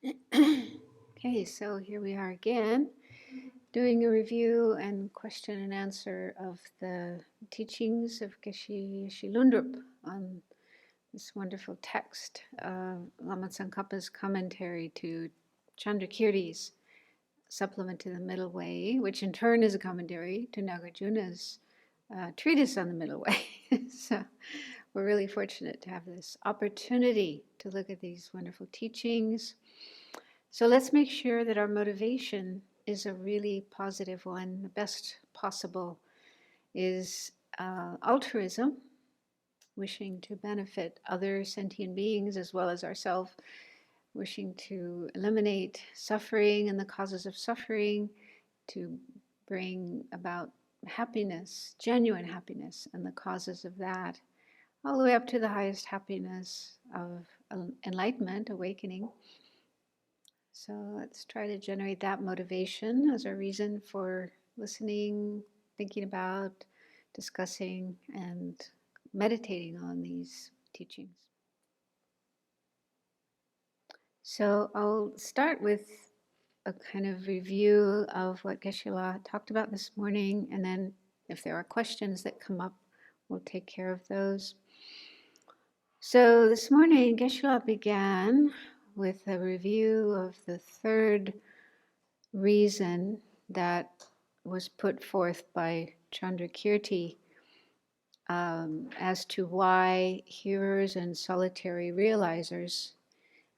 Okay, so here we are again, doing a review and question and answer of the teachings of Geshe Yeshi Lhundup on this wonderful text, Lama Tsongkhapa's commentary to Chandra supplement to the Middle Way, which in turn is a commentary to Nagarjuna's treatise on the Middle Way. So we're really fortunate to have this opportunity to look at these wonderful teachings. So let's make sure that our motivation is a really positive one. The best possible is altruism, wishing to benefit other sentient beings as well as ourselves, wishing to eliminate suffering and the causes of suffering, to bring about happiness, genuine happiness, and the causes of that, all the way up to the highest happiness of enlightenment, awakening. So let's try to generate that motivation as a reason for listening, thinking about, discussing, and meditating on these teachings. So I'll start with a kind of review of what Geshe-la talked about this morning, and then if there are questions that come up, we'll take care of those. So this morning, Geshe-la began with a review of the third reason that was put forth by Chandra as to why hearers and solitary realizers,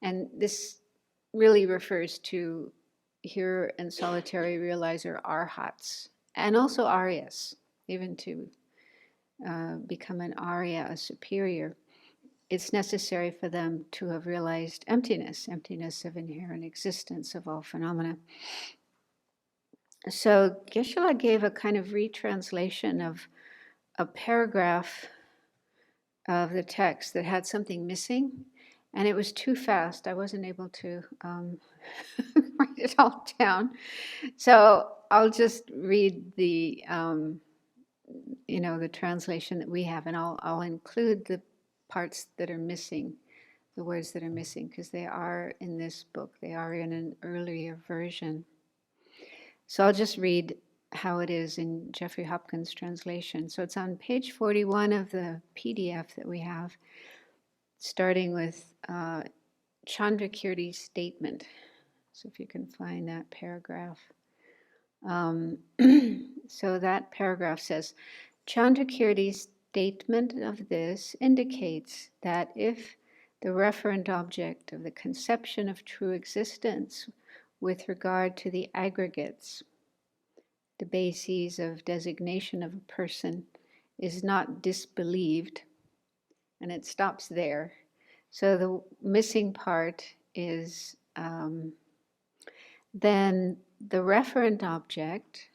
and this really refers to hearer and solitary realizer Arhats, and also Aryas, even to become an Arya, a superior. It's necessary for them to have realized emptiness of inherent existence of all phenomena. So Geshe-la gave a kind of retranslation of a paragraph of the text that had something missing, and it was too fast. I wasn't able to write it all down. So I'll just read the the translation that we have, and I'll include the parts that are missing, the words that are missing, because they are in this book. They are in an earlier version. So I'll just read how it is in Jeffrey Hopkins' translation. So it's on page 41 of the PDF that we have, starting with Chandra statement. So if you can find that paragraph. So that paragraph says, Chandra statement of this indicates that if the referent object of the conception of true existence with regard to the aggregates, the bases of designation of a person, is not disbelieved, and it stops there. So the missing part is then the referent object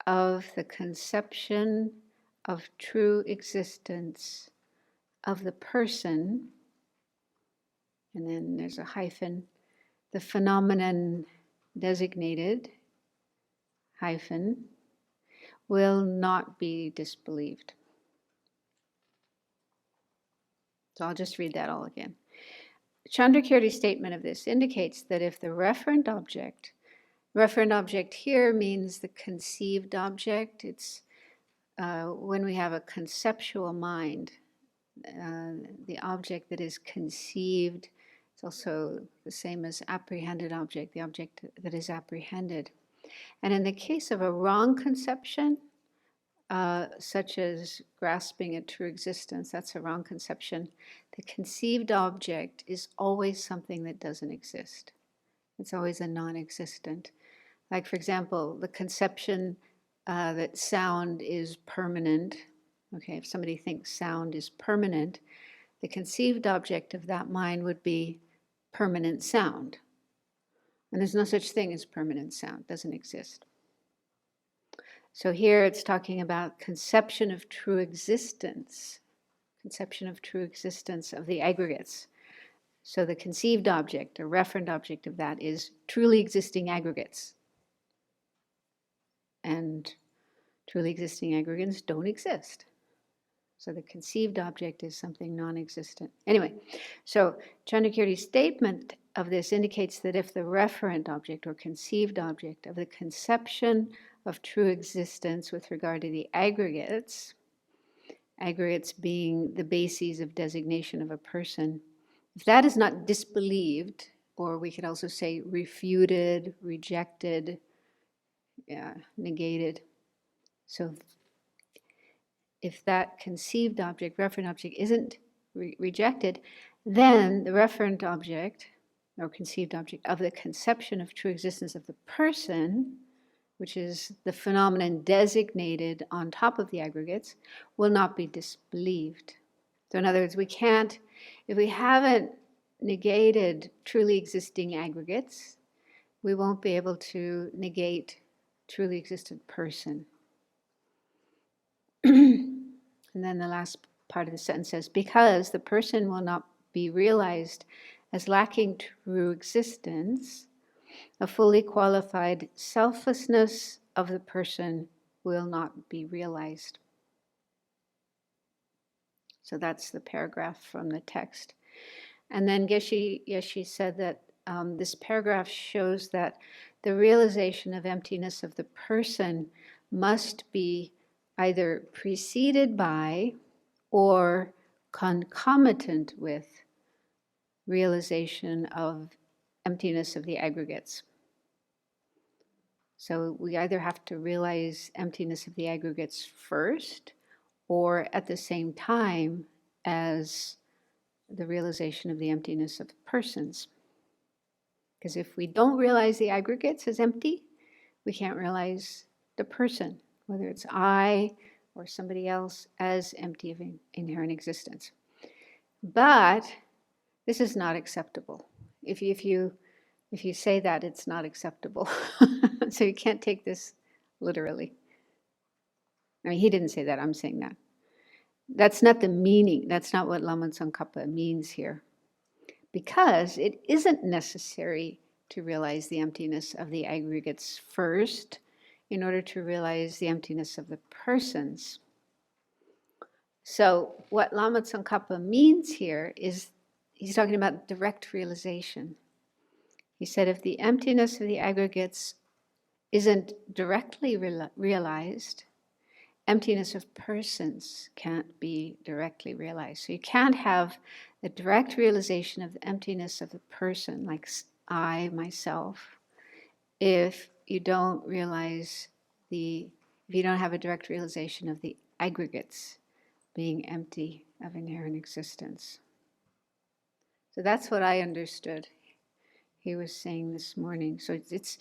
of the conception of true existence of the person, and then there's a hyphen, the phenomenon designated, hyphen, will not be disbelieved. So I'll just read that all again. Chandra statement of this indicates that if the referent object here means the conceived object, it's when we have a conceptual mind, the object that is conceived, it's also the same as apprehended object, the object that is apprehended. And in the case of a wrong conception, such as grasping a true existence, that's a wrong conception. The conceived object is always something that doesn't exist. It's always a non-existent. Like, for example, the conception that sound is permanent. Okay, if somebody thinks sound is permanent, the conceived object of that mind would be permanent sound. And there's no such thing as permanent sound, it doesn't exist. So here it's talking about conception of true existence of the aggregates. So the conceived object, or referent object of that, is truly existing aggregates. And truly existing aggregates don't exist. So the conceived object is something non-existent. Anyway, so Chandrakirti's statement of this indicates that if the referent object or conceived object of the conception of true existence with regard to the aggregates, aggregates being the bases of designation of a person, if that is not disbelieved, or we could also say refuted, rejected, negated. So if that conceived object, referent object, isn't rejected, then the referent object or conceived object of the conception of true existence of the person, which is the phenomenon designated on top of the aggregates, will not be disbelieved. So in other words, we can't, if we haven't negated truly existing aggregates, we won't be able to negate truly existent person. And then the last part of the sentence says, because the person will not be realized as lacking true existence, a fully qualified selflessness of the person will not be realized. So that's the paragraph from the text. And then Geshe Yeshi said that this paragraph shows that the realization of emptiness of the person must be either preceded by or concomitant with realization of emptiness of the aggregates. So we either have to realize emptiness of the aggregates first, or at the same time as the realization of the emptiness of persons. Because if we don't realize the aggregates as empty, we can't realize the person, whether it's I or somebody else, as empty of inherent existence. But this is not acceptable. If you say that, it's not acceptable. So you can't take this literally. I mean, he didn't say that, I'm saying that. That's not the meaning. That's not what Lama Tsongkhapa means here. Because it isn't necessary to realize the emptiness of the aggregates first in order to realize the emptiness of the persons. So what Lama Tsongkhapa means here is he's talking about direct realization. He said if the emptiness of the aggregates isn't directly realized, emptiness of persons can't be directly realized. So you can't have the direct realization of the emptiness of the person, like I, myself, if you don't realize if you don't have a direct realization of the aggregates being empty of inherent existence. So that's what I understood he was saying this morning. So it's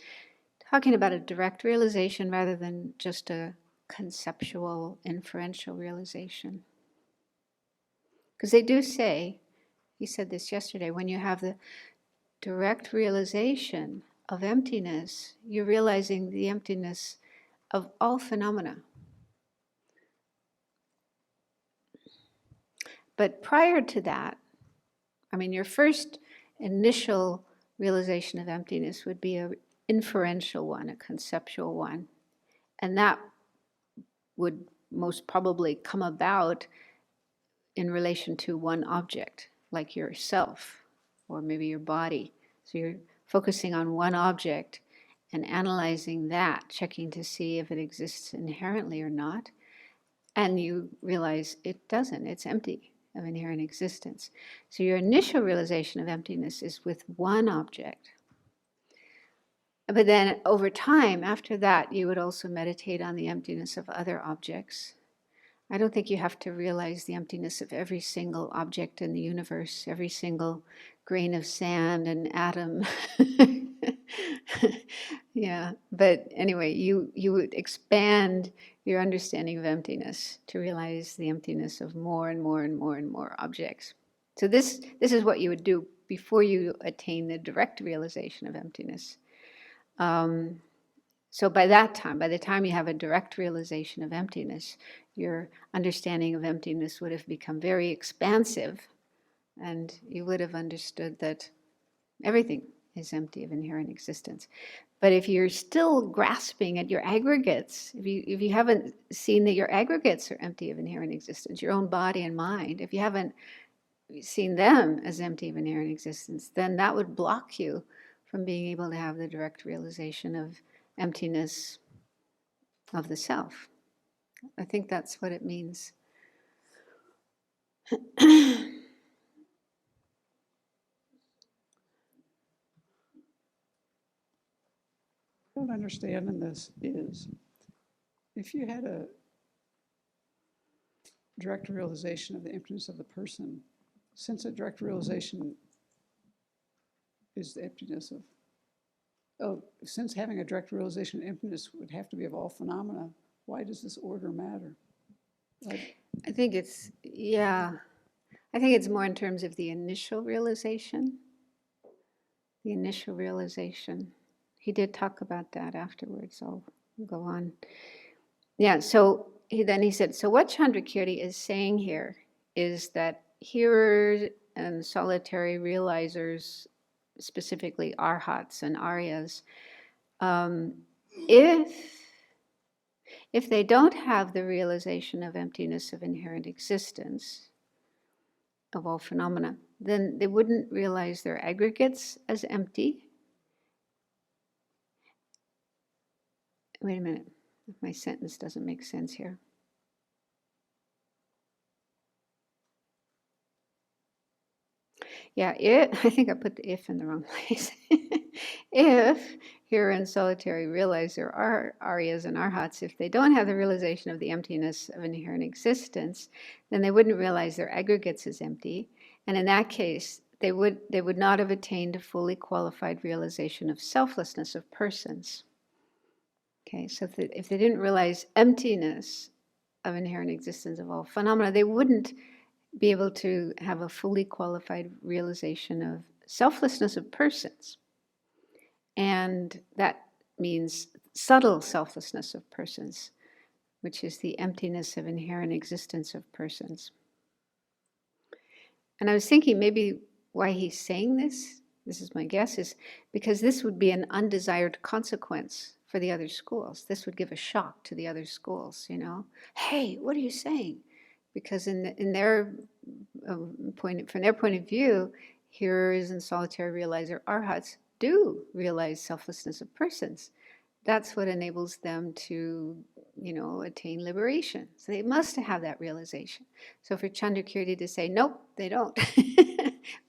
talking about a direct realization rather than just a conceptual, inferential realization. Because they do say, he said this yesterday, when you have the direct realization of emptiness, you're realizing the emptiness of all phenomena. But prior to that, I mean, your first initial realization of emptiness would be an inferential one, a conceptual one. And that would most probably come about in relation to one object, like yourself, or maybe your body. So you're focusing on one object and analyzing that, checking to see if it exists inherently or not. And you realize it doesn't, it's empty of inherent existence. So your initial realization of emptiness is with one object. But then over time, after that, you would also meditate on the emptiness of other objects. I don't think you have to realize the emptiness of every single object in the universe, every single grain of sand and atom. Yeah, but anyway, you would expand your understanding of emptiness to realize the emptiness of more and more and more and more objects. So this is what you would do before you attain the direct realization of emptiness. So by that time, by the time you have a direct realization of emptiness, your understanding of emptiness would have become very expansive, and you would have understood that everything is empty of inherent existence. But if you're still grasping at your aggregates, if you haven't seen that your aggregates are empty of inherent existence, your own body and mind, if you haven't seen them as empty of inherent existence, then that would block you from being able to have the direct realization of emptiness of the self. I think that's what it means. I don't understand in this is, if you had a direct realization of the emptiness of the person, since a direct realization is the emptiness of, since having a direct realization of emptiness would have to be of all phenomena, why does this order matter? I think it's, I think it's more in terms of the initial realization. The initial realization. He did talk about that afterwards. I'll go on. Yeah, so he said, so what Chandrakirti is saying here is that hearers and solitary realizers, specifically Arhats and Aryas, if they don't have the realization of emptiness of inherent existence, of all phenomena, then they wouldn't realize their aggregates as empty. Wait a minute, my sentence doesn't make sense here. Yeah, I think I put the if in the wrong place. If here in solitary realize there are Aryas and Arhats, if they don't have the realization of the emptiness of inherent existence, then they wouldn't realize their aggregates as empty. And in that case, they would not have attained a fully qualified realization of selflessness of persons. Okay, so if they didn't realize emptiness of inherent existence of all phenomena, they wouldn't be able to have a fully qualified realization of selflessness of persons. And that means subtle selflessness of persons, which is the emptiness of inherent existence of persons. And I was thinking maybe why he's saying this is my guess, is because this would be an undesired consequence for the other schools. This would give a shock to the other schools, you know. Hey, what are you saying? Because in their from their point of view, hearers and solitary realizer Arhats do realize selflessness of persons. That's what enables them to, you know, attain liberation. So they must have that realization. So for Chandrakirti to say, nope, they don't,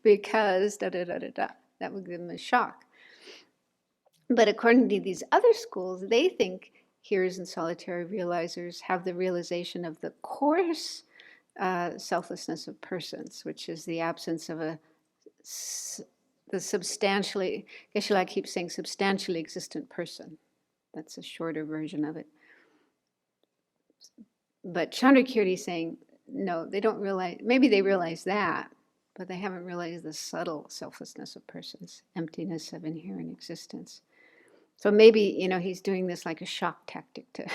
because da-da-da-da-da, that would give them a shock. But according to these other schools, they think hearers and solitary realizers have the realization of the coarse selflessness of persons, which is the absence of the substantially, Geshe keeps saying substantially existent person. That's a shorter version of it. But Chandrakirti is saying, no, they don't realize, maybe they realize that, but they haven't realized the subtle selflessness of persons, emptiness of inherent existence. So maybe, you know, he's doing this like a shock tactic to,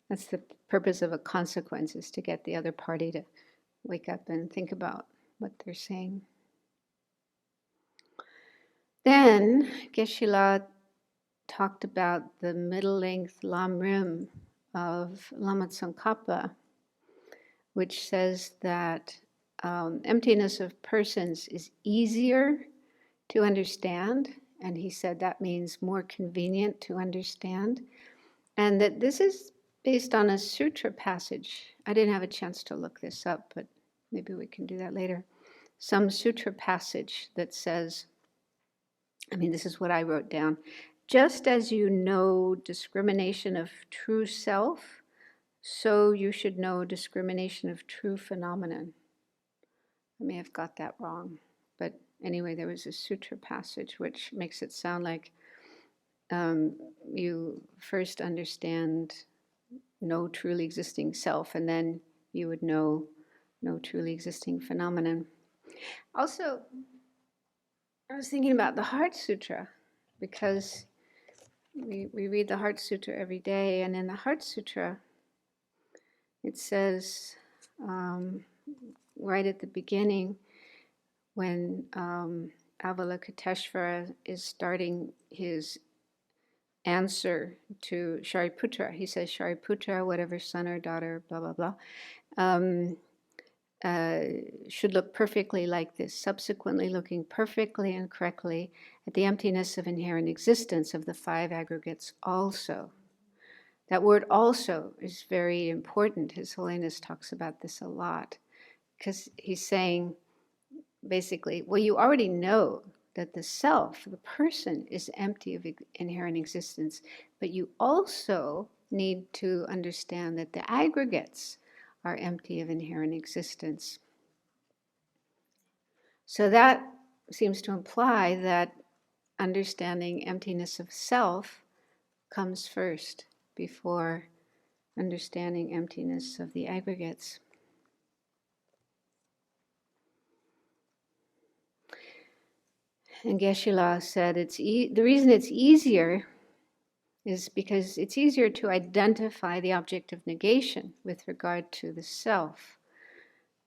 that's the purpose of a consequence, is to get the other party to wake up and think about what they're saying. Then Geshe talked about the middle-length Lamrim of Lama Tsongkhapa, which says that emptiness of persons is easier to understand, and he said that means more convenient to understand, and that this is based on a sutra passage. I didn't have a chance to look this up, but maybe we can do that later. Some sutra passage that says, I mean, this is what I wrote down. Just as you know discrimination of true self, so you should know discrimination of true phenomenon. I may have got that wrong, but anyway, there was a sutra passage which makes it sound like you first understand no truly existing self, and then you would know no truly existing phenomenon. Also, I was thinking about the Heart Sutra, because we read the Heart Sutra every day, and in the Heart Sutra, it says right at the beginning, when Avalokiteshvara is starting his answer to Shariputra. He says, Shariputra, whatever son or daughter, blah, blah, blah, should look perfectly like this, subsequently looking perfectly and correctly at the emptiness of inherent existence of the five aggregates also. That word also is very important. His Holiness talks about this a lot, because he's saying, basically, well, you already know that the self, the person, is empty of inherent existence, but you also need to understand that the aggregates are empty of inherent existence. So that seems to imply that understanding emptiness of self comes first before understanding emptiness of the aggregates. And Geshe-la said the reason it's easier is because it's easier to identify the object of negation with regard to the self,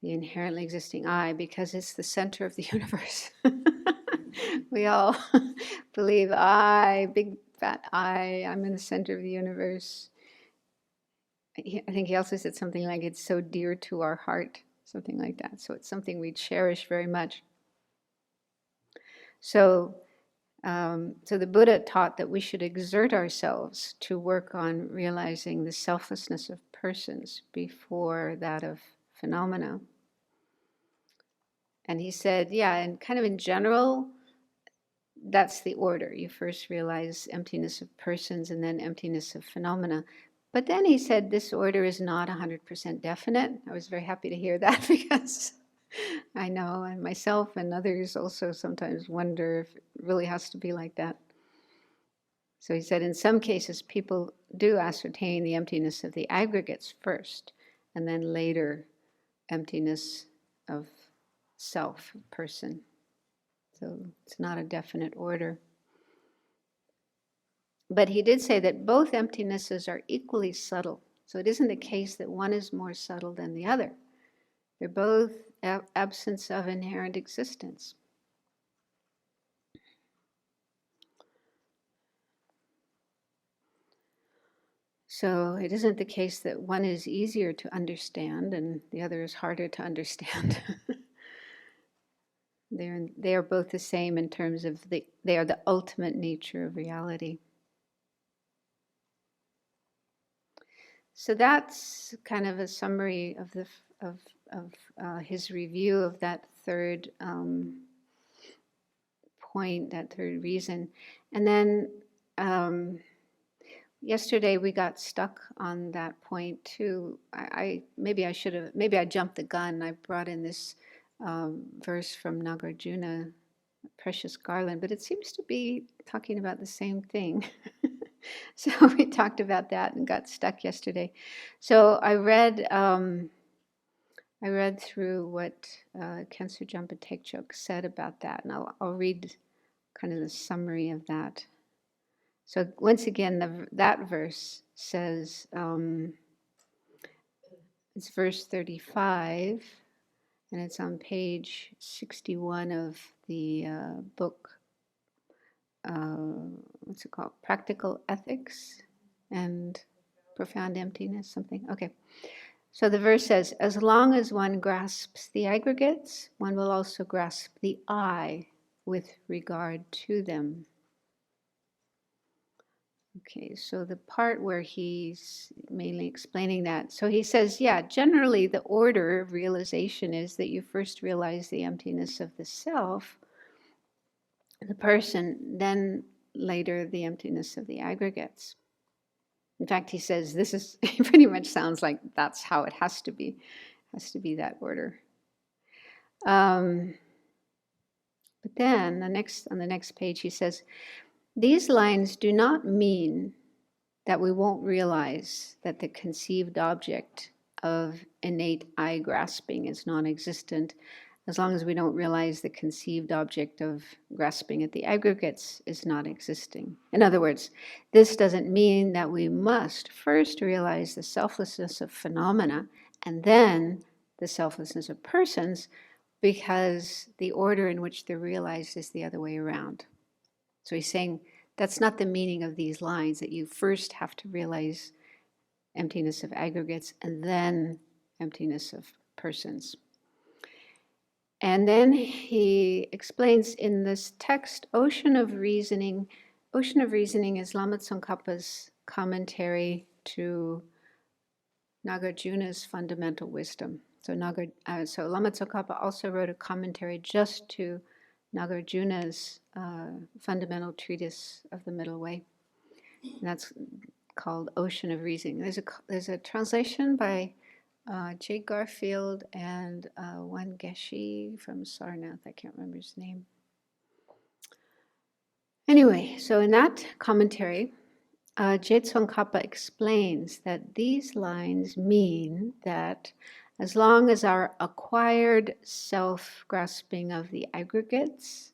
the inherently existing I, because it's the center of the universe. We all believe I, big fat I, I'm in the center of the universe. I think he also said something like, it's so dear to our heart, something like that. So it's something we cherish very much. So the Buddha taught that we should exert ourselves to work on realizing the selflessness of persons before that of phenomena. And he said, yeah, and kind of in general, that's the order. You first realize emptiness of persons and then emptiness of phenomena. But then he said this order is not 100% definite. I was very happy to hear that, because I know, and myself and others also sometimes wonder if it really has to be like that. So he said in some cases people do ascertain the emptiness of the aggregates first, and then later emptiness of self, person. So it's not a definite order. But he did say that both emptinesses are equally subtle. So it isn't the case that one is more subtle than the other. They're both absence of inherent existence. So it isn't the case that one is easier to understand and the other is harder to understand. They are both the same in terms of they are the ultimate nature of reality. So that's kind of a summary of his review of that third point, that third reason. And then yesterday we got stuck on that point too. Maybe I jumped the gun. I brought in this verse from Nagarjuna, Precious Garland, but it seems to be talking about the same thing. So we talked about that and got stuck yesterday. So I read through what Khenso Jampa Tekchok said about that, and I'll read kind of the summary of that. So once again, that verse says, it's verse 35, and it's on page 61 of the book, what's it called? Practical Ethics and Profound Emptiness, something. Okay. So the verse says, as long as one grasps the aggregates, one will also grasp the I with regard to them. Okay, so the part where he's mainly explaining that. So he says, yeah, generally the order of realization is that you first realize the emptiness of the self, the person, then later the emptiness of the aggregates. In fact, he says it pretty much sounds like that's how it has to be. It has to be that order. But then on the next page he says, these lines do not mean that we won't realize that the conceived object of innate I grasping is non-existent, as long as we don't realize the conceived object of grasping at the aggregates is not existing. In other words, this doesn't mean that we must first realize the selflessness of phenomena and then the selflessness of persons, because the order in which they're realized is the other way around. So he's saying that's not the meaning of these lines, that you first have to realize emptiness of aggregates and then emptiness of persons. And then he explains in this text, Ocean of Reasoning. Ocean of Reasoning is Lama Tsongkhapa's commentary to Nagarjuna's fundamental wisdom. So Lama Tsongkhapa also wrote a commentary just to Nagarjuna's fundamental treatise of the Middle Way. And that's called Ocean of Reasoning. There's a translation by J. Garfield and one Geshe from Sarnath. I can't remember his name. Anyway, so in that commentary, Je Tsongkhapa explains that these lines mean that as long as our acquired self-grasping of the aggregates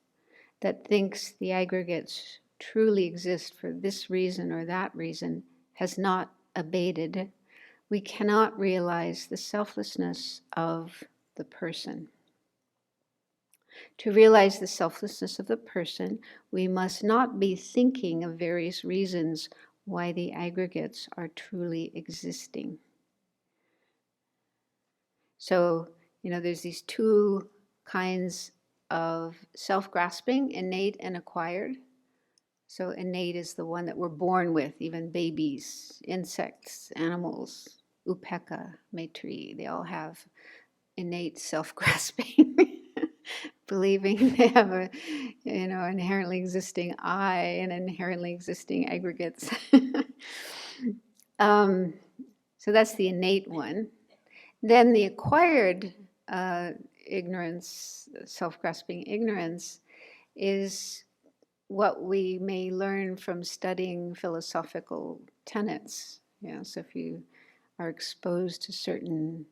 that thinks the aggregates truly exist for this reason or that reason has not abated, we cannot realize the selflessness of the person. To realize the selflessness of the person, we must not be thinking of various reasons why the aggregates are truly existing. So, there's these two kinds of self-grasping, innate and acquired. So innate is the one that we're born with, even babies, insects, animals, upeka, maitri, they all have innate self-grasping, believing they have a, inherently existing I and inherently existing aggregates. So that's the innate one. Then the acquired ignorance, self-grasping ignorance, is what we may learn from studying philosophical tenets. So if you are exposed to certain,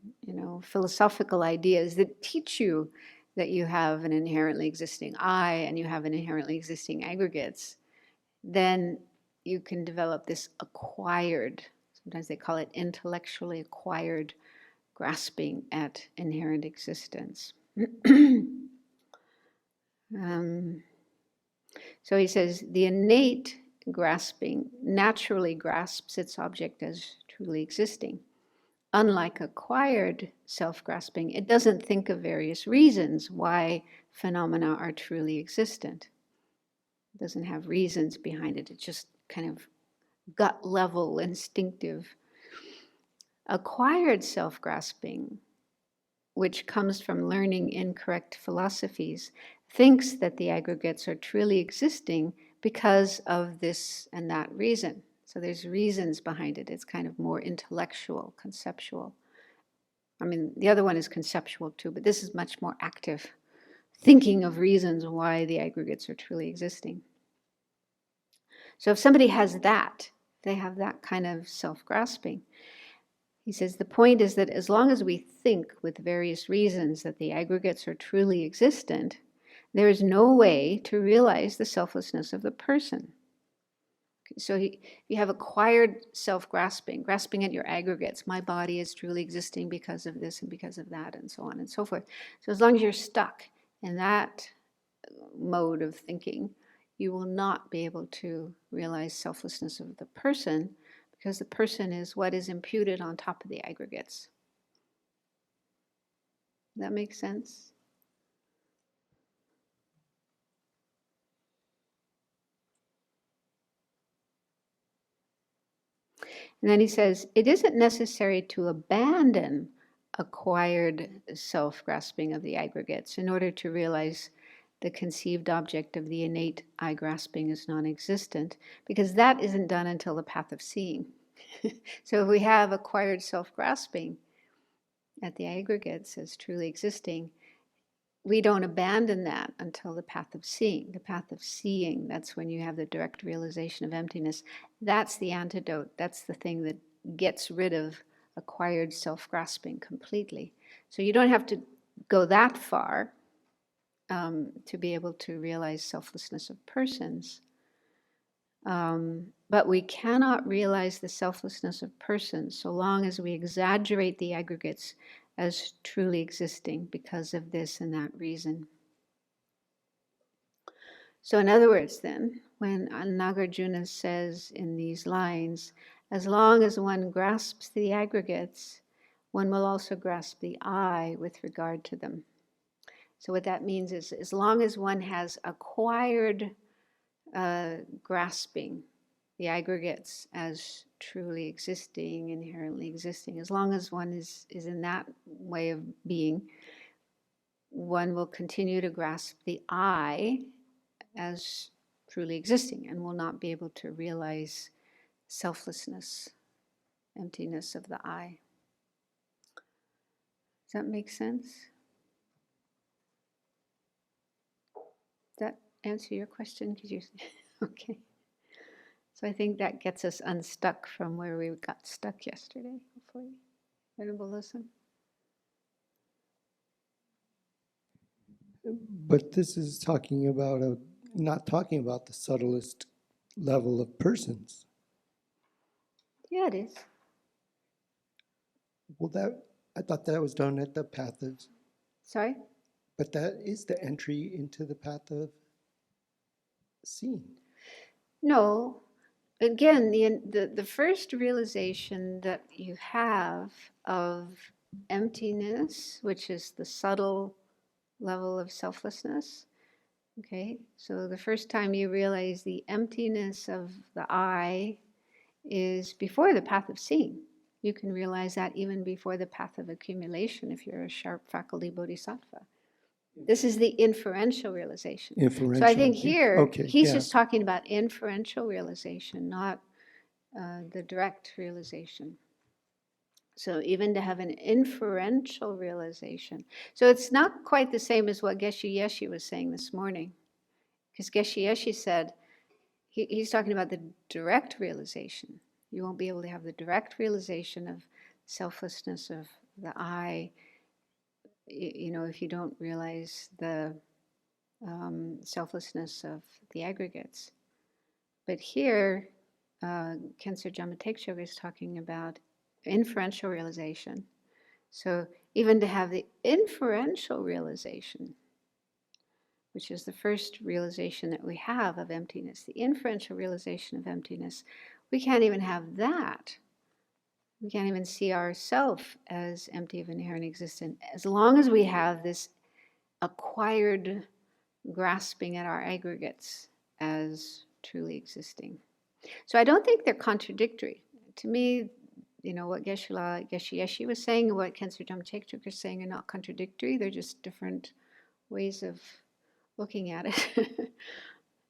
philosophical ideas that teach you that you have an inherently existing I and you have an inherently existing aggregates, then you can develop this acquired, sometimes they call it intellectually acquired, grasping at inherent existence. So he says, the innate grasping naturally grasps its object as truly existing. Unlike acquired self-grasping, it doesn't think of various reasons why phenomena are truly existent. It doesn't have reasons behind it. It's just kind of gut level, instinctive. Acquired self-grasping, which comes from learning incorrect philosophies, thinks that the aggregates are truly existing because of this and that reason. So there's reasons behind it. It's kind of more intellectual, conceptual. I mean, the other one is conceptual too, but this is much more active, thinking of reasons why the aggregates are truly existing. So if somebody has that, they have that kind of self-grasping. He says, the point is that as long as we think with various reasons that the aggregates are truly existent, there is no way to realize the selflessness of the person. So you have acquired self-grasping, grasping at your aggregates. My body is truly existing because of this and because of that, and so on and so forth. So as long as you're stuck in that mode of thinking, you will not be able to realize selflessness of the person, because the person is what is imputed on top of the aggregates. Does that make sense? And then he says, it isn't necessary to abandon acquired self-grasping of the aggregates in order to realize the conceived object of the innate I-grasping is non-existent, because that isn't done until the path of seeing. So if we have acquired self-grasping at the aggregates as truly existing, we don't abandon that until the path of seeing. The path of seeing, that's when you have the direct realization of emptiness. That's the antidote. That's the thing that gets rid of acquired self-grasping completely. So you don't have to go that far to be able to realize selflessness of persons. But we cannot realize the selflessness of persons so long as we exaggerate the aggregates as truly existing because of this and that reason. So in other words then, when Nagarjuna says in these lines, as long as one grasps the aggregates, one will also grasp the I with regard to them. So what that means is, as long as one has acquired grasping the aggregates as truly existing, inherently existing, as long as one is in that way of being, one will continue to grasp the I as truly existing and will not be able to realize selflessness, emptiness of the I. Does that make sense? Does that answer your question? Could you? Okay. So I think that gets us unstuck from where we got stuck yesterday, hopefully. Venerable listen. But this is talking about not talking about the subtlest level of persons. Yeah, it is. Well, I thought that was done at the path of. Sorry? But that is the entry into the path of seeing. No. Again, the first realization that you have of emptiness, which is the subtle level of selflessness, okay? So the first time you realize the emptiness of the I is before the path of seeing. You can realize that even before the path of accumulation if you're a sharp faculty bodhisattva. This is the inferential realization. So I think here, he's just talking about inferential realization, not the direct realization. So even to have an inferential realization. So it's not quite the same as what Geshe Yeshi was saying this morning. Because Geshe Yeshi said, he's talking about the direct realization. You won't be able to have the direct realization of selflessness of the I, if you don't realize the selflessness of the aggregates. But here, Khenso Jampa Tekcho is talking about inferential realization. So even to have the inferential realization, which is the first realization that we have of emptiness, the inferential realization of emptiness, we can't even have that. We can't even see ourselves as empty of inherent existence as long as we have this acquired grasping at our aggregates as truly existing. So I don't think they're contradictory. To me, what Geshe Yeshi was saying and what Khenso Jampa Tekcho is saying are not contradictory. They're just different ways of looking at it.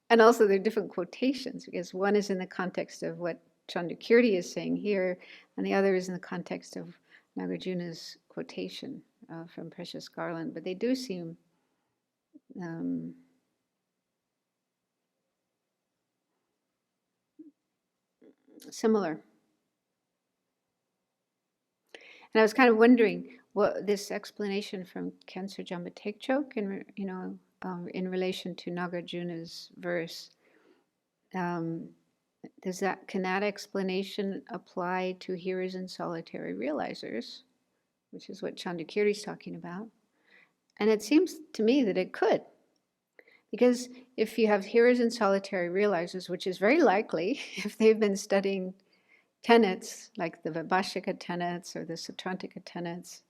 And also they're different quotations, because one is in the context of what Chandra is saying here, and the other is in the context of Nagarjuna's quotation from Precious Garland. But they do seem similar. And I was kind of wondering what this explanation from Khenso Jampa Tekcho, in relation to Nagarjuna's verse, can that explanation apply to hearers and solitary realizers, which is what Chandrakirti is talking about? And it seems to me that it could. Because if you have hearers and solitary realizers, which is very likely if they've been studying tenets like the Vibhashika tenets or the Sautrantika tenets,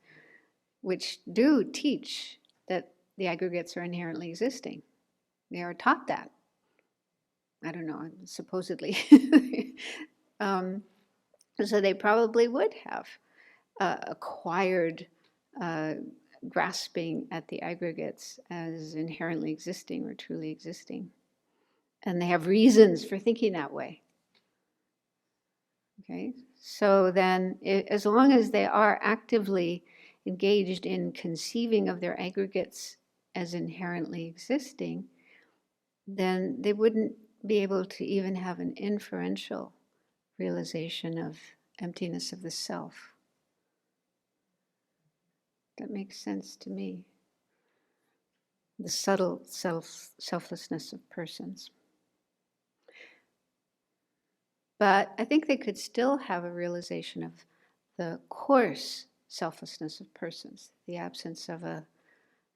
which do teach that the aggregates are inherently existing. They are taught that. I don't know, supposedly. So they probably would have acquired grasping at the aggregates as inherently existing or truly existing. And they have reasons for thinking that way. Okay, so then as long as they are actively engaged in conceiving of their aggregates as inherently existing, then they wouldn't be able to even have an inferential realization of emptiness of the self. That makes sense to me. The subtle selflessness of persons. But I think they could still have a realization of the coarse selflessness of persons, the absence of a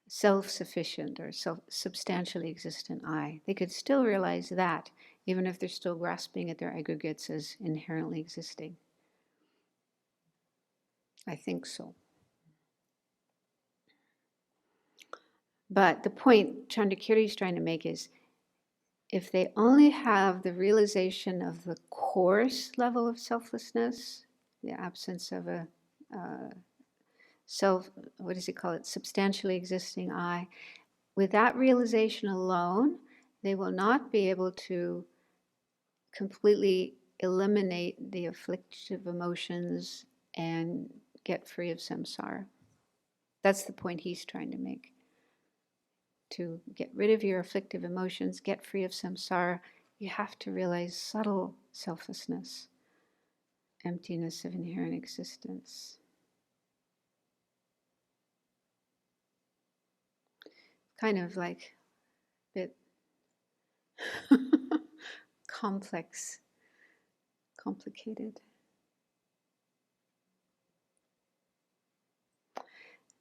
self-sufficient or substantially existent I. They could still realize that, even if they're still grasping at their aggregates as inherently existing. I think so. But the point Chandrakiri is trying to make is, if they only have the realization of the coarse level of selflessness, the absence of a what does he call it, substantially existing I, with that realization alone, they will not be able to completely eliminate the afflictive emotions and get free of samsara. That's the point he's trying to make. To get rid of your afflictive emotions, get free of samsara, you have to realize subtle selflessness, emptiness of inherent existence. Kind of like a bit complex, complicated.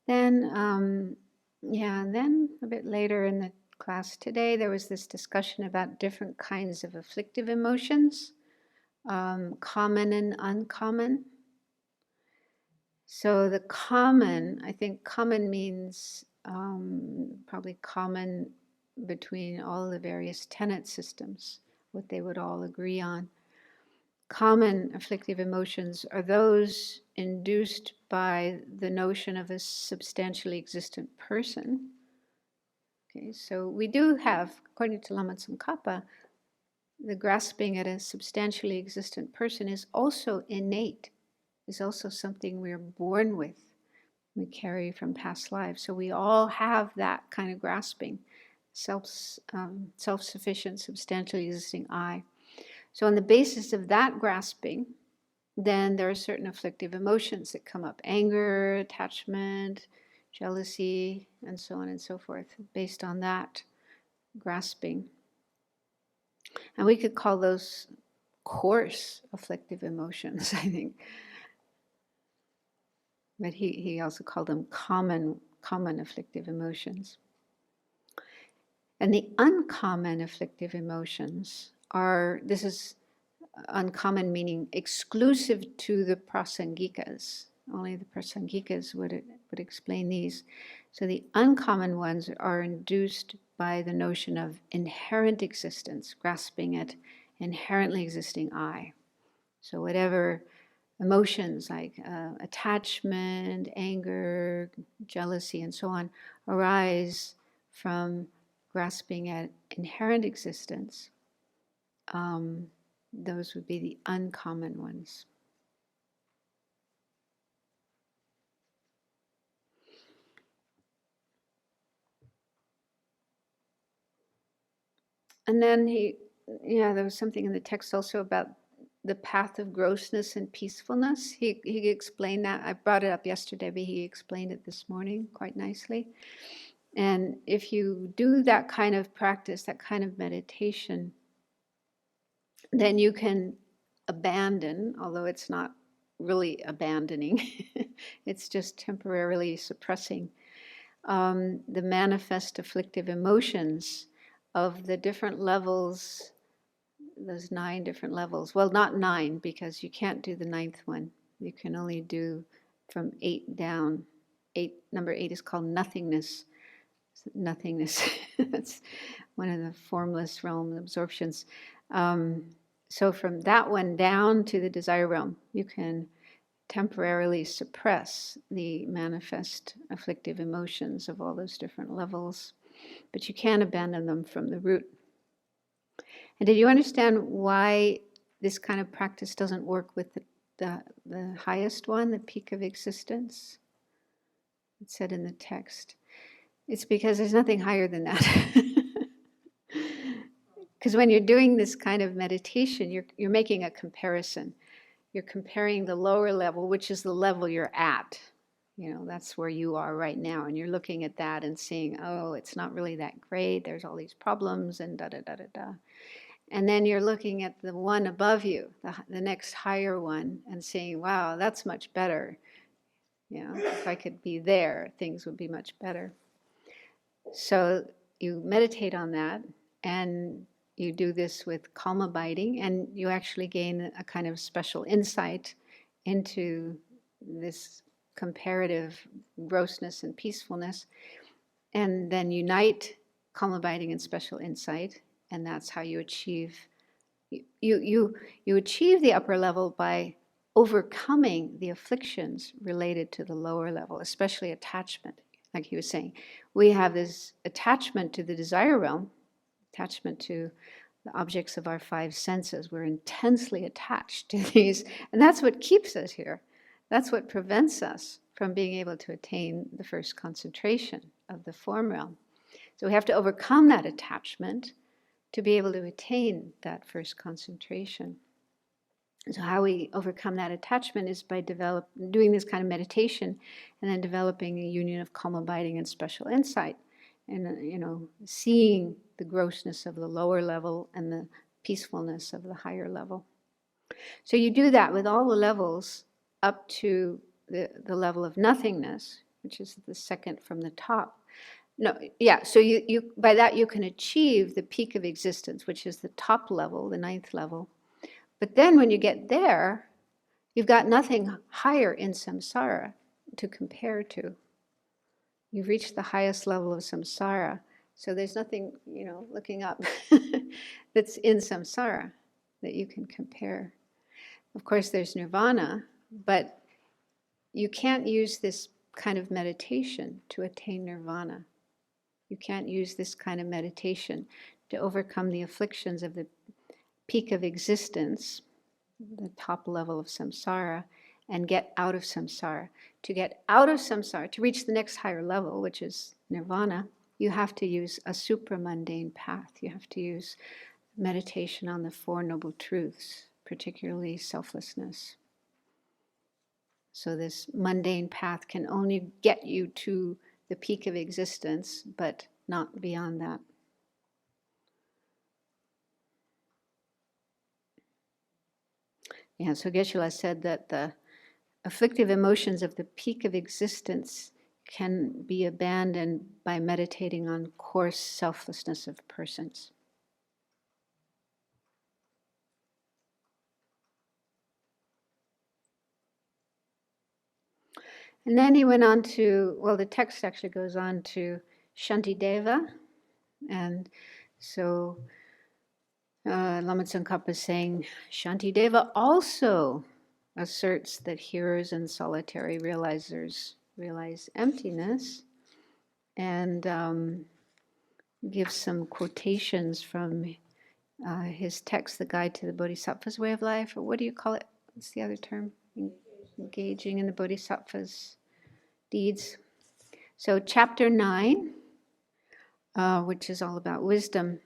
Then, and then a bit later in the class today, there was this discussion about different kinds of afflictive emotions, common and uncommon. So the common, I think common means probably common between all the various tenet systems, what they would all agree on. Common afflictive emotions are those induced by the notion of a substantially existent person. Okay, so we do have, according to Lama Tsongkhapa, the grasping at a substantially existent person is also innate, is also something we're born with, we carry from past lives. So we all have that kind of grasping, self-sufficient, substantially existing I. So on the basis of that grasping, then there are certain afflictive emotions that come up: anger, attachment, jealousy, and so on and so forth, based on that grasping. And we could call those coarse afflictive emotions, I think. But he also called them common afflictive emotions. And the uncommon afflictive emotions are, this is uncommon meaning exclusive to the prasangikas. Only the prasangikas would explain these. So the uncommon ones are induced by the notion of inherent existence, grasping at inherently existing I. So whatever emotions like attachment, anger, jealousy, and so on arise from grasping at inherent existence, those would be the uncommon ones. And then there was something in the text also about the path of grossness and peacefulness. He explained that. I brought it up yesterday, but he explained it this morning quite nicely. And if you do that kind of practice, that kind of meditation, then you can abandon, although it's not really abandoning, it's just temporarily suppressing the manifest afflictive emotions of the different levels, those 9 different levels. Well, not 9, because you can't do the 9th one. You can only do from 8 down. Number 8 is called nothingness. Nothingness. That's one of the formless realm absorptions. So from that one down to the desire realm, you can temporarily suppress the manifest afflictive emotions of all those different levels, but you can't abandon them from the root. And did you understand why this kind of practice doesn't work with the highest one, the peak of existence? It's said in the text. It's because there's nothing higher than that. Because when you're doing this kind of meditation, you're making a comparison. You're comparing the lower level, which is the level you're at. That's where you are right now. And you're looking at that and seeing, oh, it's not really that great. There's all these problems and da-da-da-da-da. And then you're looking at the one above you, the next higher one, and saying, wow, that's much better. If I could be there, things would be much better. So you meditate on that, and you do this with calm abiding, and you actually gain a kind of special insight into this comparative grossness and peacefulness, and then unite calm abiding and special insight, and that's how you achieve you achieve the upper level by overcoming the afflictions related to the lower level, especially attachment. Like he was saying, we have this attachment to the desire realm, attachment to the objects of our five senses. We're intensely attached to these, and that's what keeps us here. That's what prevents us from being able to attain the first concentration of the form realm. So we have to overcome that attachment to be able to attain that first concentration. So how we overcome that attachment is by doing this kind of meditation, and then developing a union of calm abiding and special insight, and seeing the grossness of the lower level and the peacefulness of the higher level. So you do that with all the levels up to the level of nothingness, which is the second from the top. So you by that you can achieve the peak of existence, which is the top level, the ninth level. But then when you get there, you've got nothing higher in samsara to compare to. You've reached the highest level of samsara, so there's nothing, looking up that's in samsara that you can compare. Of course, there's nirvana, but you can't use this kind of meditation to attain nirvana. You can't use this kind of meditation to overcome the afflictions of the peak of existence, the top level of samsara, and get out of samsara. To get out of samsara, to reach the next higher level, which is nirvana, you have to use a supramundane path. You have to use meditation on the Four Noble Truths, particularly selflessness. So this mundane path can only get you to the peak of existence, but not beyond that. So Geshe-la said that the afflictive emotions of the peak of existence can be abandoned by meditating on coarse selflessness of persons. And then he went on to, the text actually goes on to Shantideva. And so Lama Tsongkhapa is saying, Shantideva also asserts that hearers and solitary realizers realize emptiness, and gives some quotations from his text, The Guide to the Bodhisattva's Way of Life, or what do you call it? What's the other term? Engaging in the Bodhisattva's deeds. So chapter 9, which is all about wisdom.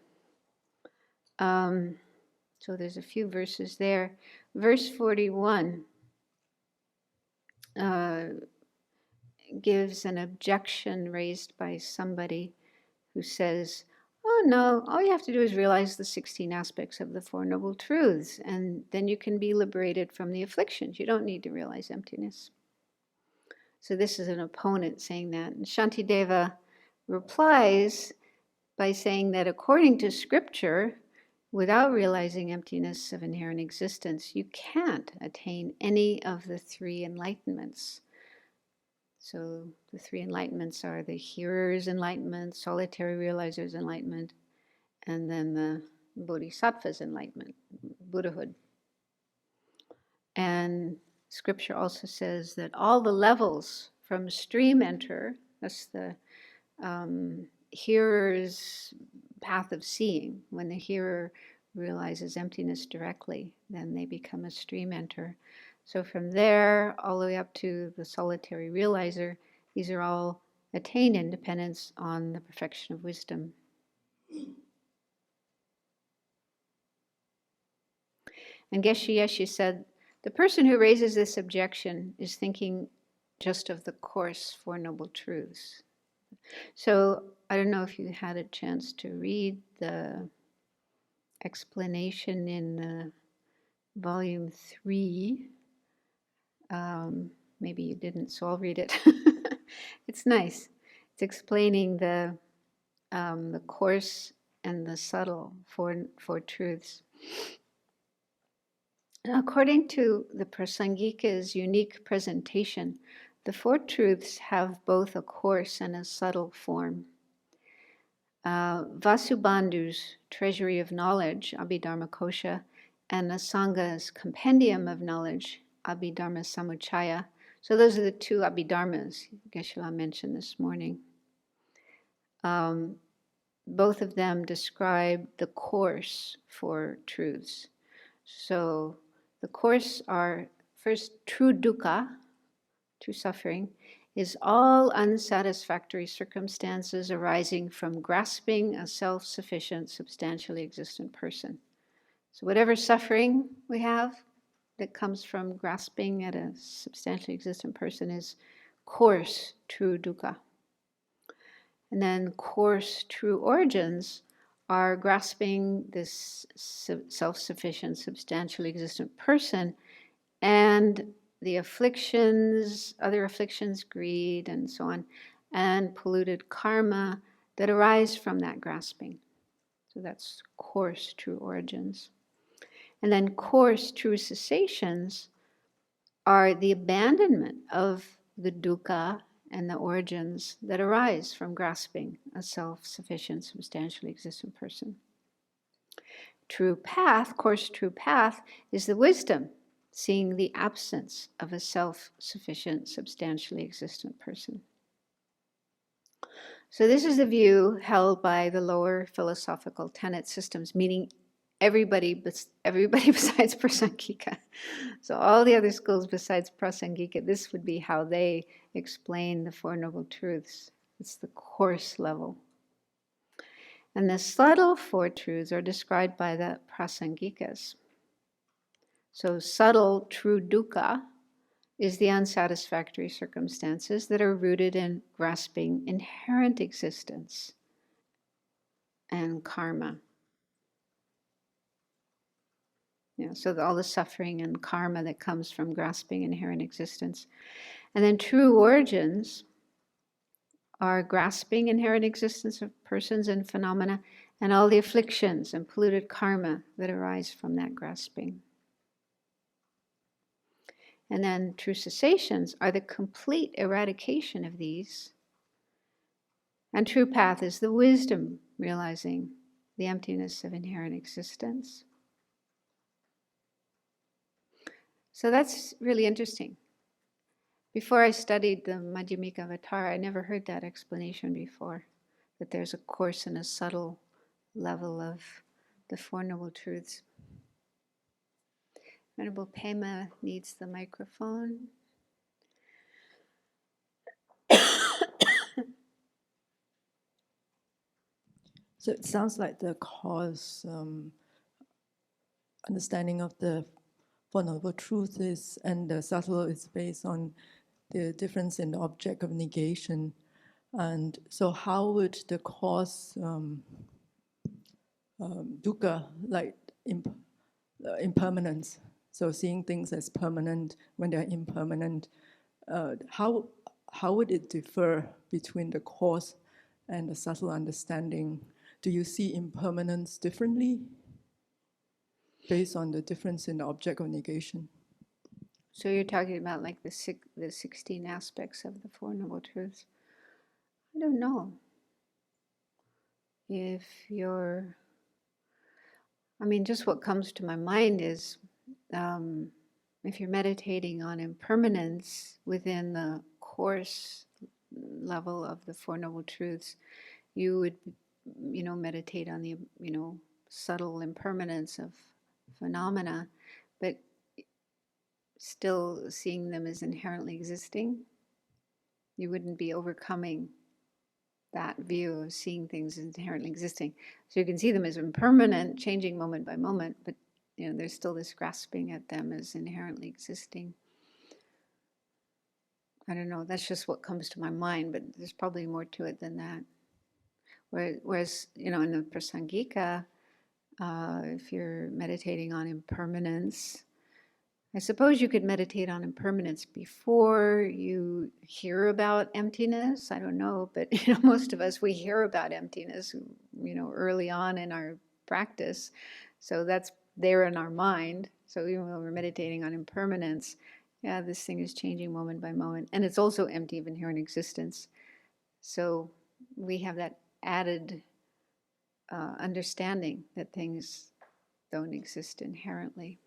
So there's a few verses there. Verse 41 gives an objection raised by somebody who says, oh no, all you have to do is realize the 16 aspects of the Four Noble Truths, and then you can be liberated from the afflictions. You don't need to realize emptiness. So this is an opponent saying that. And Shantideva replies by saying that according to scripture, without realizing emptiness of inherent existence, you can't attain any of the three enlightenments. So the three enlightenments are the hearer's enlightenment, solitary realizer's enlightenment, and then the bodhisattva's enlightenment, Buddhahood. And scripture also says that all the levels from stream enter, that's the hearer's path of seeing. When the hearer realizes emptiness directly, then they become a stream enter. So from there, all the way up to the solitary realizer, these are all attained independence on the perfection of wisdom. And Geshe Yeshi said, the person who raises this objection is thinking just of the course Four Noble Truths. So I don't know if you had a chance to read the explanation in volume 3. Maybe you didn't, so I'll read it. It's nice. It's explaining the coarse and the subtle four truths. According to the Prasangika's unique presentation, the four truths have both a coarse and a subtle form. Vasubandhu's Treasury of Knowledge, Abhidharmakosha, and the Sangha's Compendium of Knowledge, Abhidharma Samuchaya. So those are the two Abhidharmas Geshe-la mentioned this morning. Both of them describe the coarse four truths. So the course are first true dukkha, true suffering, is all unsatisfactory circumstances arising from grasping a self-sufficient, substantially existent person. So whatever suffering we have that comes from grasping at a substantially existent person is coarse true dukkha. And then coarse true origins are grasping this self-sufficient, substantially existent person and the afflictions, other afflictions, greed, and so on, and polluted karma that arise from that grasping. So that's coarse true origins. And then coarse true cessations are the abandonment of the dukkha and the origins that arise from grasping a self-sufficient, substantially existent person. True path, course true path, is the wisdom, seeing the absence of a self-sufficient, substantially existent person. So this is the view held by the lower philosophical tenet systems, meaning everybody besides Prasangika. So all the other schools besides Prasangika, this would be how they explain the Four Noble Truths. It's the coarse level. And the subtle four truths are described by the Prasangikas. So subtle true dukkha is the unsatisfactory circumstances that are rooted in grasping inherent existence and karma. So all the suffering and karma that comes from grasping inherent existence. And then true origins are grasping inherent existence of persons and phenomena and all the afflictions and polluted karma that arise from that grasping. And then true cessations are the complete eradication of these. And true path is the wisdom realizing the emptiness of inherent existence. So that's really interesting. Before I studied the Madhyamika Avatara, I never heard that explanation before, that there's a coarse and a subtle level of the Four Noble Truths. Venerable Pema needs the microphone. So it sounds like the cause understanding of the Four Noble Truths is, and the subtle is based on the difference in the object of negation. And so how would the cause dukkha, like impermanence, so seeing things as permanent when they're impermanent, how would it differ between the cause and the subtle understanding? Do you see impermanence differently based on the difference in the object of negation? So you're talking about like the 16 aspects of the Four Noble Truths. I don't know. Just what comes to my mind is if you're meditating on impermanence within the coarse level of the Four Noble Truths, you would, meditate on the, subtle impermanence of phenomena, but still seeing them as inherently existing. You wouldn't be overcoming that view of seeing things as inherently existing. So you can see them as impermanent, changing moment by moment, but there's still this grasping at them as inherently existing. I don't know, that's just what comes to my mind, but there's probably more to it than that. Whereas, in the Prasangika, if you're meditating on impermanence, I suppose you could meditate on impermanence before you hear about emptiness. I don't know, but most of us, we hear about emptiness, early on in our practice. So that's there in our mind. So even when we're meditating on impermanence, yeah, this thing is changing moment by moment. And it's also empty even here in existence. So we have that added understanding that things don't exist inherently.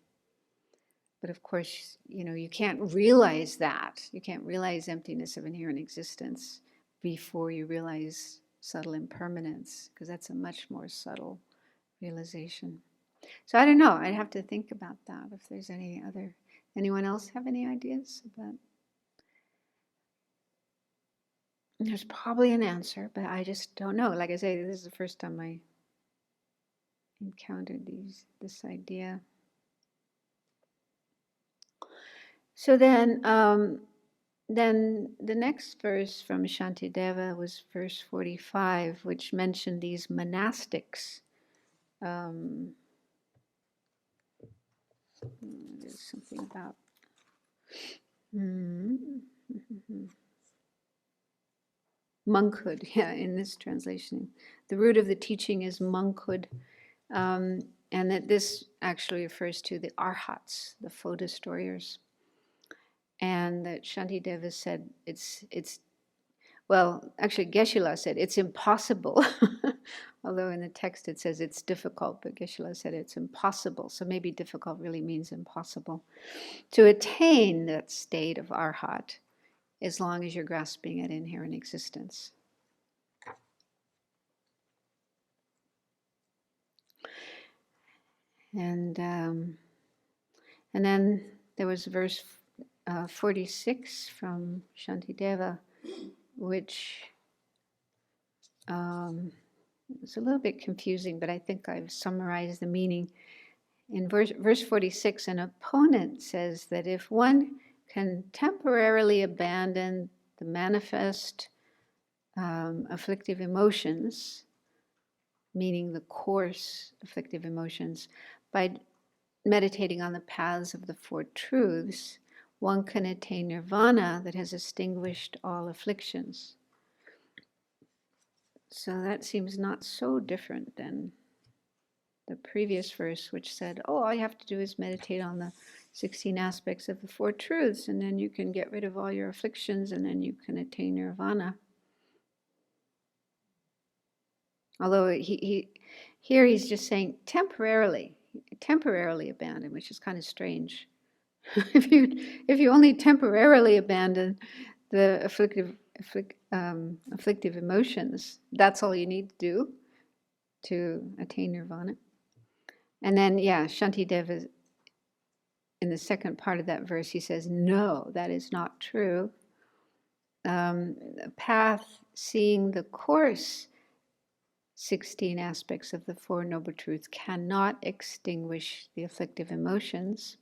But of course, you can't realize that. You can't realize emptiness of inherent existence before you realize subtle impermanence, because that's a much more subtle realization. So I don't know. I'd have to think about that. If there's anyone else have any ideas about? There's probably an answer, but I just don't know. Like I say, this is the first time I encountered this idea. So then the next verse from Shantideva was verse 45, which mentioned these monastics. There's something about monkhood. Yeah, in this translation, the root of the teaching is monkhood, and that this actually refers to the Arhats, the foe destroyers. And that Shantideva said actually Geshe said it's impossible, although in the text it says it's difficult, but Geshe said it's impossible. So maybe difficult really means impossible to attain that state of Arhat as long as you're grasping at inherent existence. And then there was verse 46 from Shantideva, which it's a little bit confusing, but I think I've summarized the meaning. In verse 46, an opponent says that if one can temporarily abandon the manifest afflictive emotions, meaning the coarse afflictive emotions, by meditating on the paths of the Four Truths, one can attain nirvana that has extinguished all afflictions. So that seems not so different than the previous verse, which said, all you have to do is meditate on the 16 aspects of the Four Truths, and then you can get rid of all your afflictions, and then you can attain nirvana. Although here he's just saying temporarily abandon, which is kind of strange. if you only temporarily abandon the afflictive emotions, that's all you need to do to attain nirvana. And then, Shantideva, in the second part of that verse, he says, no, that is not true. The path, seeing the course 16 aspects of the Four Noble Truths, cannot extinguish the afflictive emotions.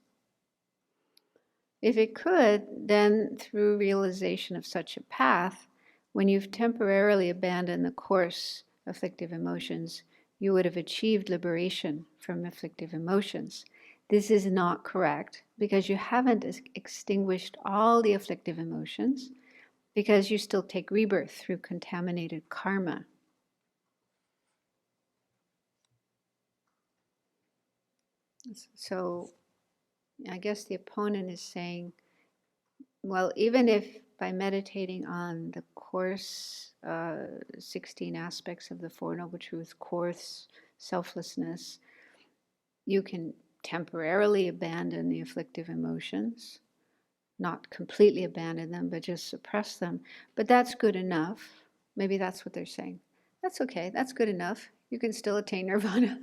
If it could, then through realization of such a path, when you've temporarily abandoned the coarse afflictive emotions, you would have achieved liberation from afflictive emotions. This is not correct because you haven't extinguished all the afflictive emotions, because you still take rebirth through contaminated karma. So I guess the opponent is saying, well, even if by meditating on the course 16 aspects of the Four Noble Truths, course selflessness, you can temporarily abandon the afflictive emotions, not completely abandon them, but just suppress them. But that's good enough. Maybe that's what they're saying. That's okay, that's good enough. You can still attain nirvana.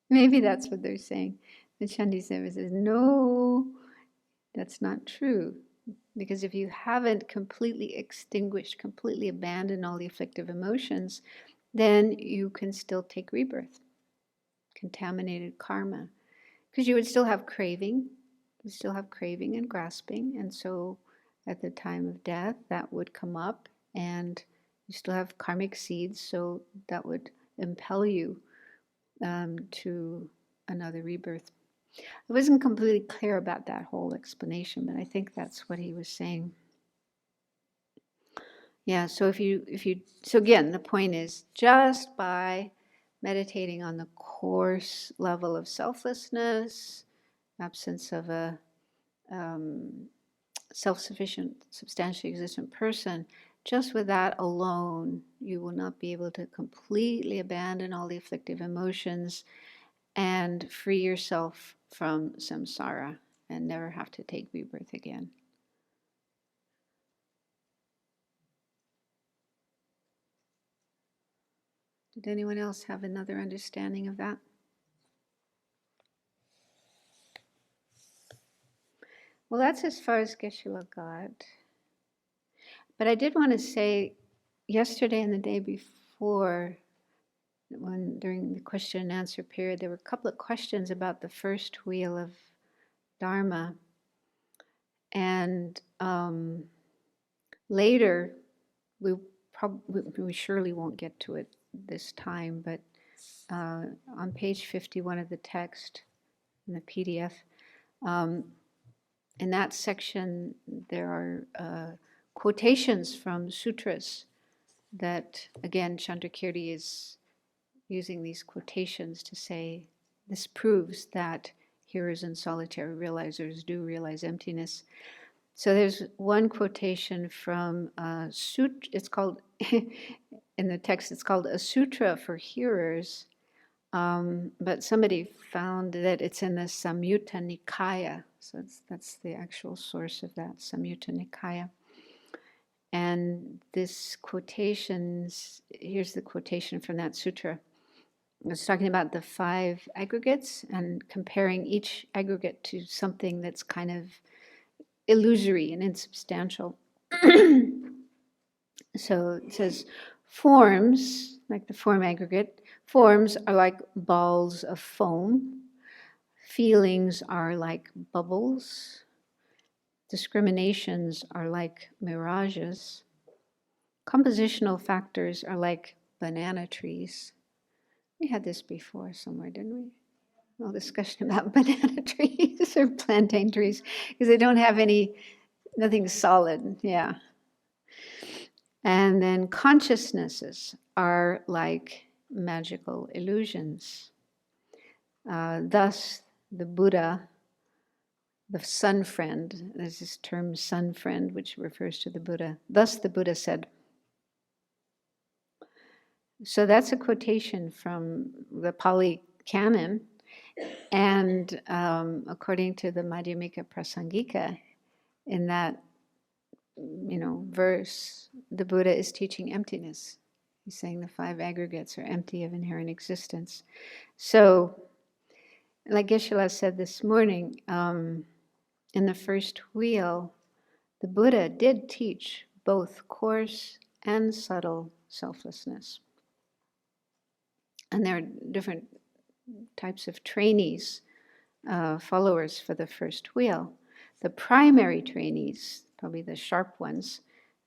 Maybe that's what they're saying. And Shantideva says, no, that's not true. Because if you haven't completely extinguished, completely abandoned all the afflictive emotions, then you can still take rebirth, contaminated karma. Because you would still have craving, and grasping, and so at the time of death, that would come up, and you still have karmic seeds, so that would impel you to another rebirth. I wasn't completely clear about that whole explanation, but I think that's what he was saying. Yeah, so so again, the point is just by meditating on the coarse level of selflessness, absence of a self-sufficient, substantially existent person, just with that alone, you will not be able to completely abandon all the afflictive emotions and free yourself from samsara and never have to take rebirth again. Did anyone else have another understanding of that? Well, that's as far as Geshe-la got. But I did want to say, yesterday and the day before, when during the question and answer period, there were a couple of questions about the first wheel of Dharma. And later, we surely won't get to it this time, but on page 51 of the text in the PDF, in that section, there are quotations from sutras that, again, Chandrakirti is using these quotations to say, this proves that hearers and solitary realizers do realize emptiness. So there's one quotation from a sutra, it's called, in the text, it's called a sutra for hearers, but somebody found that it's in the Samyutta Nikaya, so that's the actual source of that, Samyutta Nikaya. And this quotations, here's the quotation from that sutra. It's talking about the 5 aggregates and comparing each aggregate to something that's kind of illusory and insubstantial. So it says, forms, like the form aggregate, forms are like balls of foam. Feelings are like bubbles. Discriminations are like mirages. Compositional factors are like banana trees. We had this before somewhere, didn't we? A little discussion about banana trees or plantain trees, because they don't have nothing solid, yeah. And then consciousnesses are like magical illusions. Thus, the Buddha, the sun friend, there's this term sun friend, which refers to the Buddha. Thus, the Buddha said. So that's a quotation from the Pali Canon. And according to the Madhyamika Prasangika, in that verse, the Buddha is teaching emptiness. He's saying the 5 aggregates are empty of inherent existence. So, like Geshe-la said this morning, in the first wheel, the Buddha did teach both coarse and subtle selflessness. And there are different types of trainees, followers for the first wheel. The primary trainees, probably the sharp ones,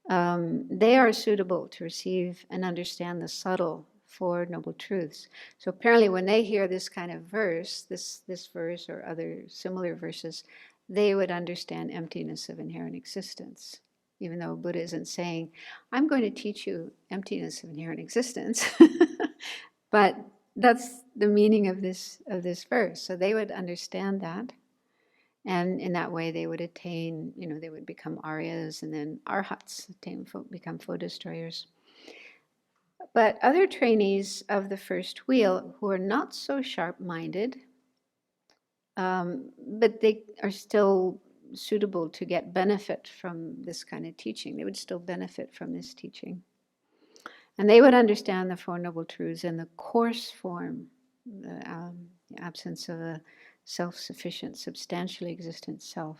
they are suitable to receive and understand the subtle 4 Noble Truths. So apparently when they hear this kind of verse, this verse or other similar verses, they would understand emptiness of inherent existence. Even though Buddha isn't saying, I'm going to teach you emptiness of inherent existence. But that's the meaning of this verse. So they would understand that. And in that way, they would attain, they would become Aryas and then Arhats, become foe destroyers. But other trainees of the first wheel who are not so sharp-minded, but they are still suitable to get benefit from this kind of teaching. They would still benefit from this teaching. And they would understand the 4 Noble Truths in the coarse form, the absence of a self-sufficient, substantially existent self.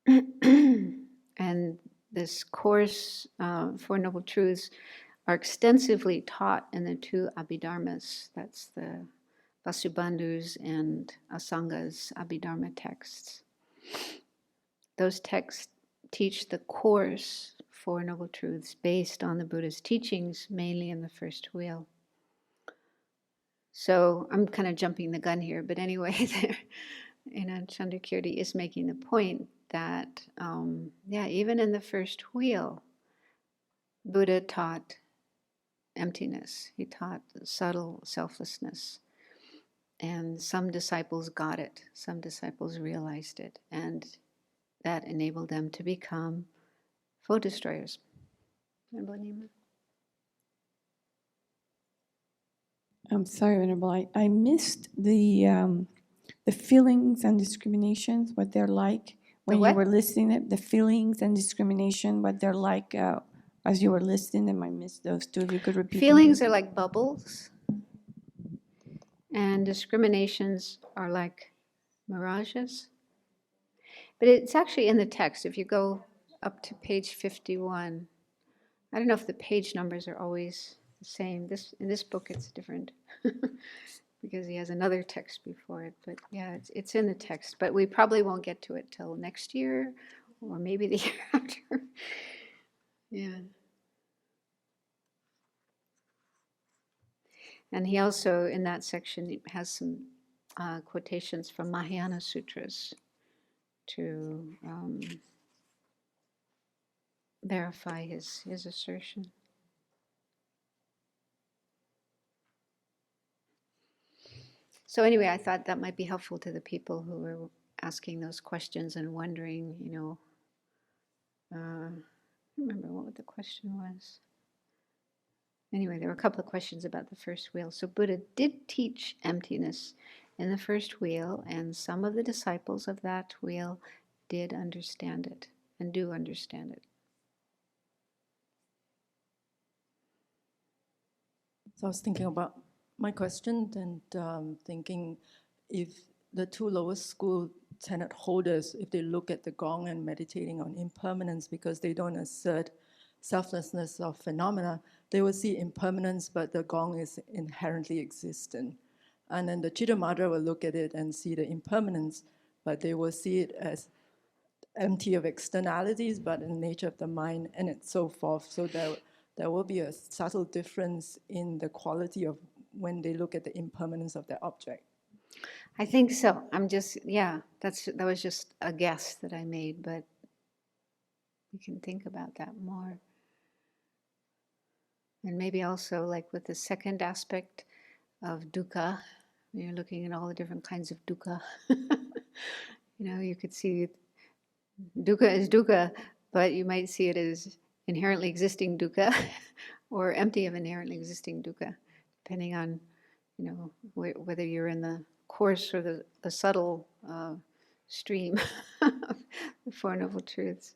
And this course, 4 Noble Truths, are extensively taught in the 2 Abhidharmas. That's the Vasubandhu's and Asanga's Abhidharma texts. Those texts teach the course 4 Noble Truths based on the Buddha's teachings, mainly in the first wheel. So I'm kind of jumping the gun here, but anyway, there, Chandrakirti is making the point that, even in the first wheel, Buddha taught emptiness. He taught subtle selflessness. And some disciples got it. Some disciples realized it. And that enabled them to become foe destroyers. I'm sorry, Venerable. I missed the feelings and discriminations, what they're like when you were listening. The feelings and discrimination, what they're like as you were listening. And I missed those two. If you could repeat. Feelings are like bubbles, and discriminations are like mirages. But it's actually in the text. If you go up to page 51, I don't know if the page numbers are always the same. In this book, it's different because he has another text before it. But yeah, it's in the text. But we probably won't get to it till next year, or maybe the year after. Yeah. And he also, in that section, has some quotations from Mahayana sutras to verify his assertion. So anyway, I thought that might be helpful to the people who were asking those questions and wondering, I don't remember what the question was. Anyway, there were a couple of questions about the first wheel. So Buddha did teach emptiness in the first wheel, and some of the disciples of that wheel did understand it and do understand it. So I was thinking about my question and thinking if the two lowest school tenet holders, if they look at the gong and meditating on impermanence because they don't assert selflessness of phenomena, they will see impermanence, but the gong is inherently existent. And then the Chittamatra will look at it and see the impermanence, but they will see it as empty of externalities, but in the nature of the mind, and it's so forth. So there will be a subtle difference in the quality of when they look at the impermanence of the object. I think so. That was just a guess that I made, but we can think about that more. And maybe also like with the second aspect of dukkha, when you're looking at all the different kinds of dukkha, you could see dukkha is dukkha, but you might see it as inherently existing dukkha or empty of inherently existing dukkha, depending on, whether you're in the coarse or the subtle stream of the Four Noble Truths.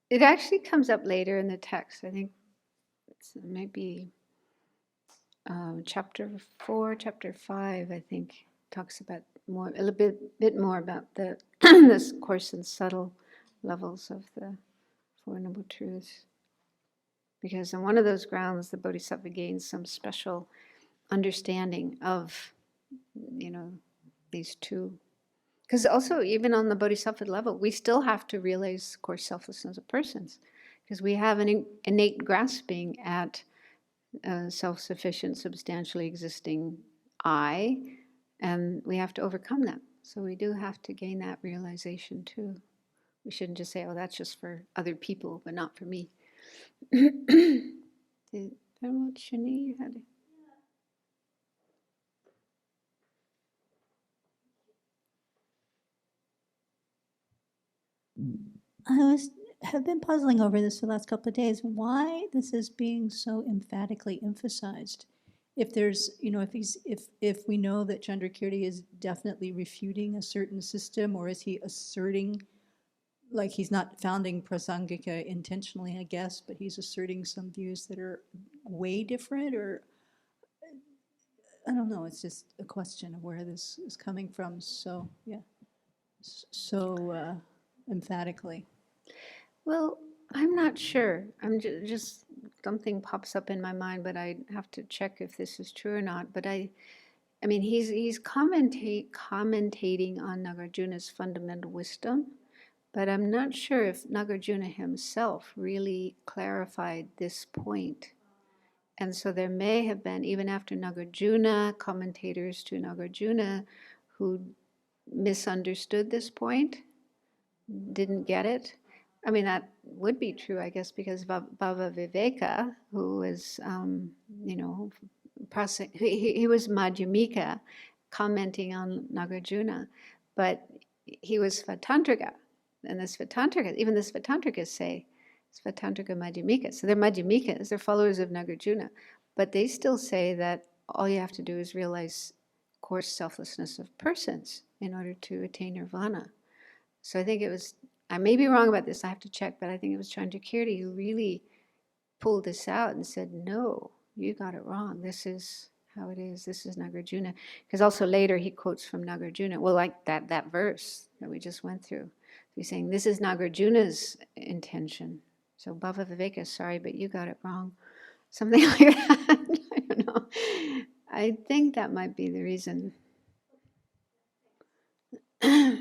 It actually comes up later in the text. I think it's maybe chapter 4, chapter 5, I think, talks about a little bit more about the this coarse and subtle levels of the Four Noble Truths. Because on one of those grounds, the Bodhisattva gains some special understanding of, these two. Because also, even on the Bodhisattva level, we still have to realize, of course, selflessness of persons. Because we have an innate grasping at self-sufficient, substantially existing I, and we have to overcome that. So we do have to gain that realization too. We shouldn't just say, oh, that's just for other people, but not for me. I don't know what Shani had. Have been puzzling over this for the last couple of days. Why this is being so emphatically emphasized? If there's, if we know that Chandrakirti is definitely refuting a certain system, or is he asserting, like he's not founding Prasangika intentionally, I guess, but he's asserting some views that are way different, or I don't know. It's just a question of where this is coming from. So yeah, so emphatically. Well, I'm not sure. I'm just something pops up in my mind, but I have to check if this is true or not. But I mean, he's commentating on Nagarjuna's fundamental wisdom, but I'm not sure if Nagarjuna himself really clarified this point And so there may have been, even after Nagarjuna, commentators to Nagarjuna who misunderstood this point, didn't get it. I mean, that would be true, I guess, because Bhava Viveka, who was, he was Madhyamika, commenting on Nagarjuna, but he was Svatantrika. And the Svatantrikas, even the Svatantrikas say, Svatantrika Madhyamika. So they're Madhyamikas, they're followers of Nagarjuna. But they still say that all you have to do is realize coarse selflessness of persons in order to attain nirvana. So I think it was, I may be wrong about this, I have to check, but I think it was Chandrakirti who really pulled this out and said, no, you got it wrong. This is how it is. This is Nagarjuna. Because also later he quotes from Nagarjuna. Well, like that verse that we just went through. He's saying, this is Nagarjuna's intention. So Bhava Viveka, sorry, but you got it wrong. Something like that. I don't know. I think that might be the reason. Yeah,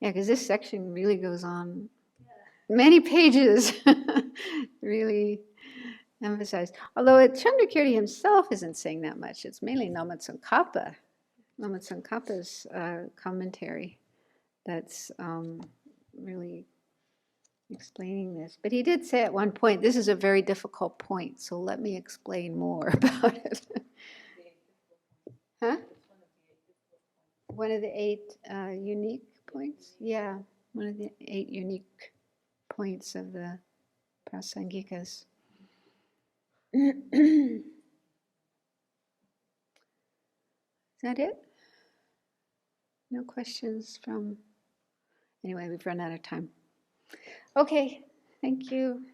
because this section really goes on many pages, really emphasized. Although Chandrakirti himself isn't saying that much. It's mainly Nama Tsongkhapa, Nama Tsongkhapa's commentary that's really explaining this. But he did say at one point, this is a very difficult point, so let me explain more about it. Huh? One of the 8 unique points? Yeah, one of the 8 unique points of the Prasangikas. Is that it? No questions from... Anyway, we've run out of time. Okay, thank you.